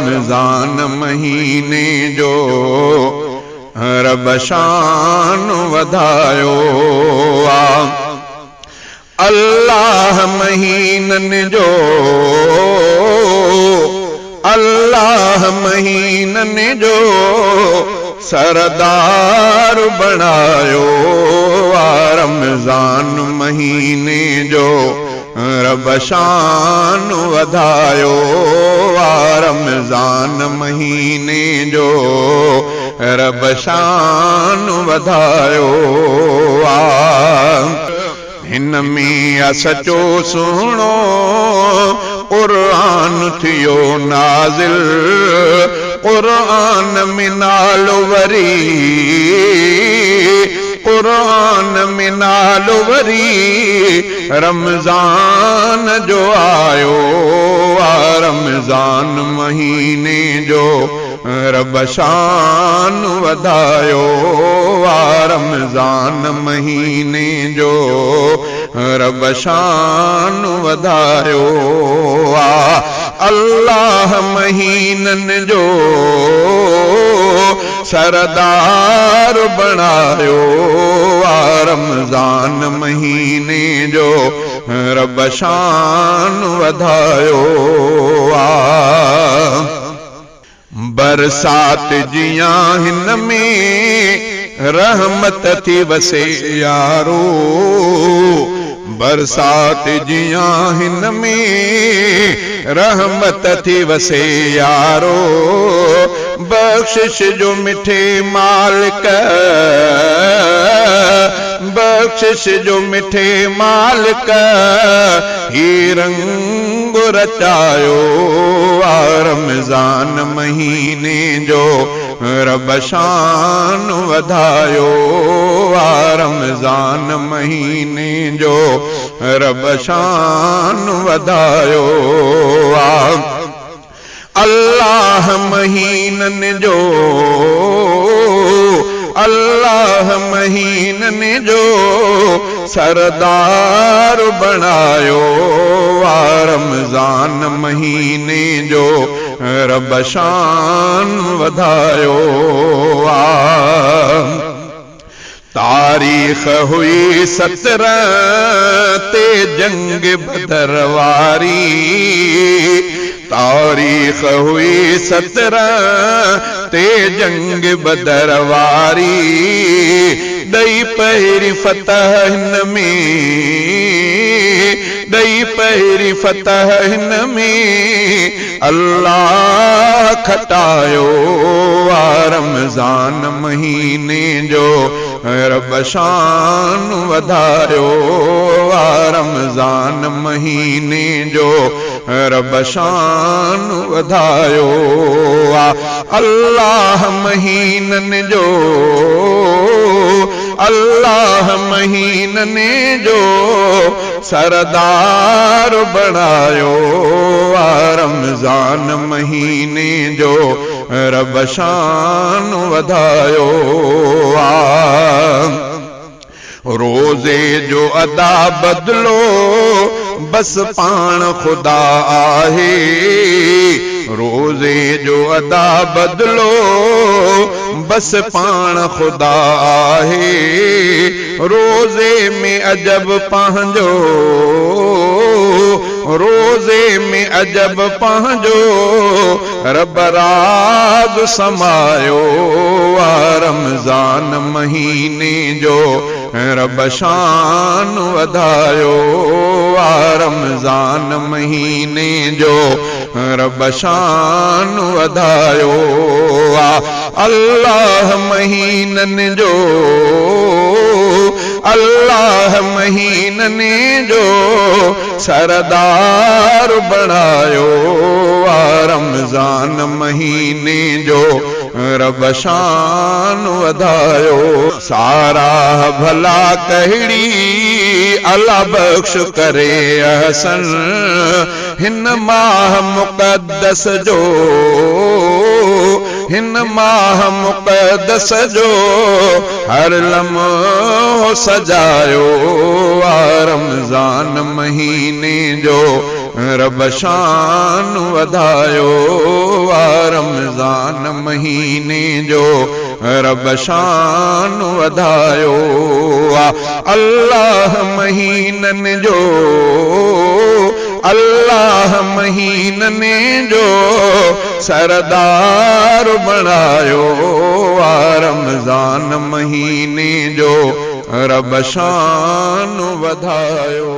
रमज़ान महीने जो रब शान वधायो अल्लाह महीनन जो अल्लाह महीनन जो सरदार बनायो रमज़ान महीने जो रब शान वधायो रमज़ान महीने जो रब शान वधायो हिन में सचो सुनो क़ुरान थियो नाज़िल क़ुरान में नालो वरी क़ुरान में नालो वरी रमज़ान जो आयो रमज़ान महीने जो रब शान वधायो रमज़ान महीने जो रब शान वधायो अल्लाह महीनन जो सरदार बनायो रमज़ान महीने जो रब शान वधायो बरसात जियां हिन में रहमत थी वसे यारो बरसात जियां हिन में रहमत थी वसे यारो बख्शिश जो मिठे मालिक बख्शिश जो मिठे मालिक ही रंग रचायो रमज़ान महीने जो रब शान वधायो रमज़ान महीने जो रब शान वधायो अल्लाह महीनन जो अल्लाह महीनन जो सरदार बनायो रमज़ान महीने जो रब शान वधायो तारीख हुई 17 ते जंग बदर वारी तारीख हुई 17 ते जंग बदर वारी दई पहिरी फतह हिन में दई पहिरी फतह हिन में अल्लाह खटायो रमज़ान महीने जो रब शान वधायो रमज़ान महीने जो रब शान वधायो अल्लाह महीनन जो अल्लाह महीनन जो सरदार बनायो रमज़ान महीने जो रब शान वधायो रोज़े जो अदा बदलो बस पाण खुदा आहे रोज़े जो अदा बदलो बस पाण खुदा आहे रोज़े में अजब पंहिंजो रोज़े में अजब पंहिंजो रब राज समायो रमज़ान महीने जो रब शान वधायो रमज़ान महीने जो रब शान वधायो अल्लाह महीनन जो अल्लाह महीनन जो सरदार बनायो रमज़ान महीने जो रब शान वधायो सारा भला कहड़ी अल्लाह बख्श करे अहसन हिन माह मुक़द्दस जो हिन माह मुक़द्दस जो हर लम्हो सजायो रमज़ान महीने जो रब शान वधायो रमज़ान महीने जो रब शान वधायो। अल्लाह महीननि जो, अल्लाह महीननि जो सरदार बणायो। रमज़ान महीने जो रब शान वधायो।